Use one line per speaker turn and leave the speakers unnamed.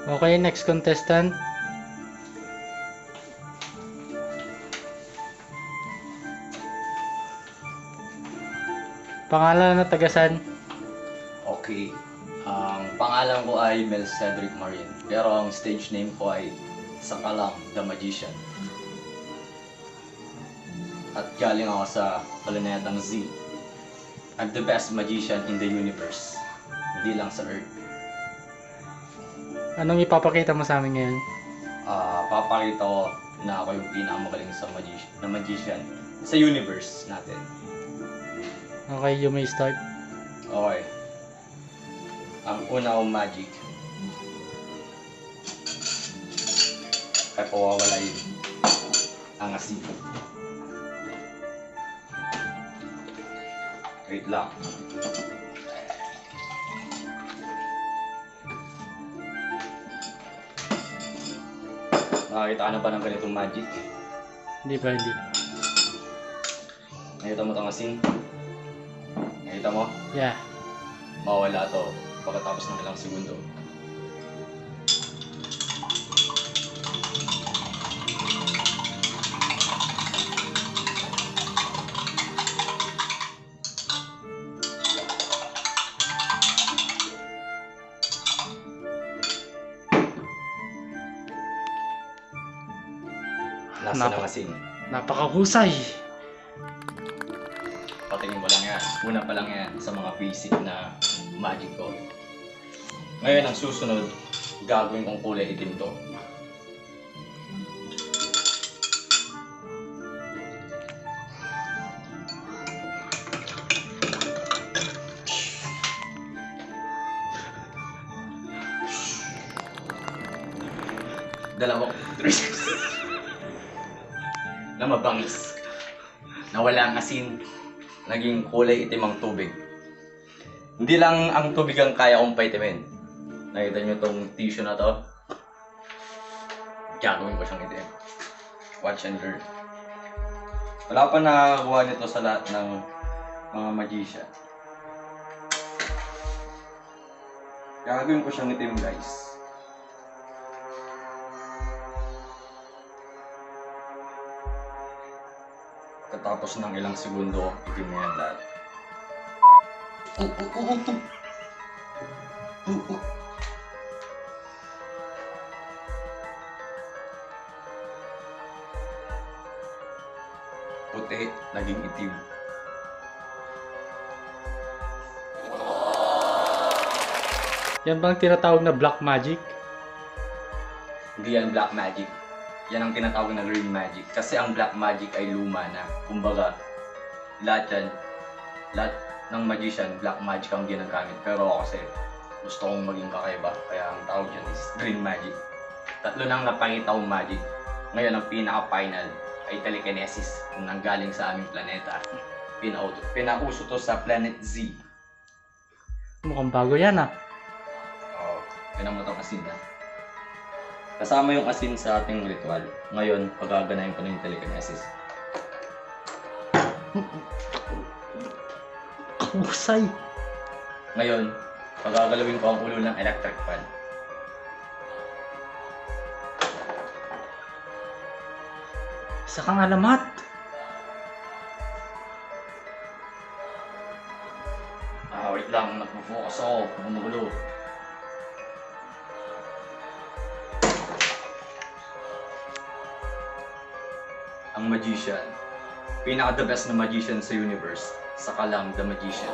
Okay, next contestant. Pangalan na tagasan?
Okay. Ang pangalan ko ay Mel Cedric Marin. Pero ang stage name ko ay Sakalang the Magician. At galing ako sa planetang Z. I'm the best magician in the universe. Hindi lang sa Earth.
Anong ipapakita mo sa amin ngayon?
Papakita ko na ako yung pinakamagaling sa magician sa universe natin.
Okay, you may start.
Okay. Ang una kong magic ay pawawala yun ang asin. Wait lang. Nakakita ka na ba ng ganitong magic?
Hindi ba, hindi?
Nakita mo itong asin? Nakita mo?
Yeah.
Mawala to pagkatapos ng ilang segundo. Lasa ng asin.
Napakahusay!
Patingin ko lang yan. Una pa lang yan sa mga basic na magic ko. Ngayon ang susunod, gagawin kong kulay itim to. Dalawang na mabangis. Nawala ang asin, naging kulay itim ang tubig. Hindi lang ang tubig ang kaya kong paitimin. Nakita nyo tong tissue na to? Gagawin ko siyang itim. Watch and learn. Wala pa nakakakuha nito sa lahat ng mga magician. Gagawin ko siyang itim, guys. Katapos ng ilang segundo, itim na yan lahat. Puti, naging itim.
Yan bang tinatawag na black magic?
Hindi yan black magic. Yan ang tinatawag na green magic. Kasi ang black magic ay luma na. Kumbaga, lahat ng magician, black magic ang ginagamit. Pero ako kasi, gusto kong maging kakaiba. Kaya ang tawag dyan is green magic. Tatlo nang napakita kong magic. Ngayon, ang pinaka-final ay telekinesis. Kung nanggaling sa aming planeta. Pinauso to sa Planet Z.
Mukhang bago yan ah.
Oo, pinamutang asin na. Kasama yung asin sa ating ritual. Ngayon, pagaganahin ko na yung telekinesis.
Husay!
Ngayon, pagagalawin ko ang ulo ng electric fan.
Isa kang alamat!
Wait lang, nagpo-focus ako. Gumugulo. Ang magician. Pinaka-the best na magician sa universe. Sakalang the Magician.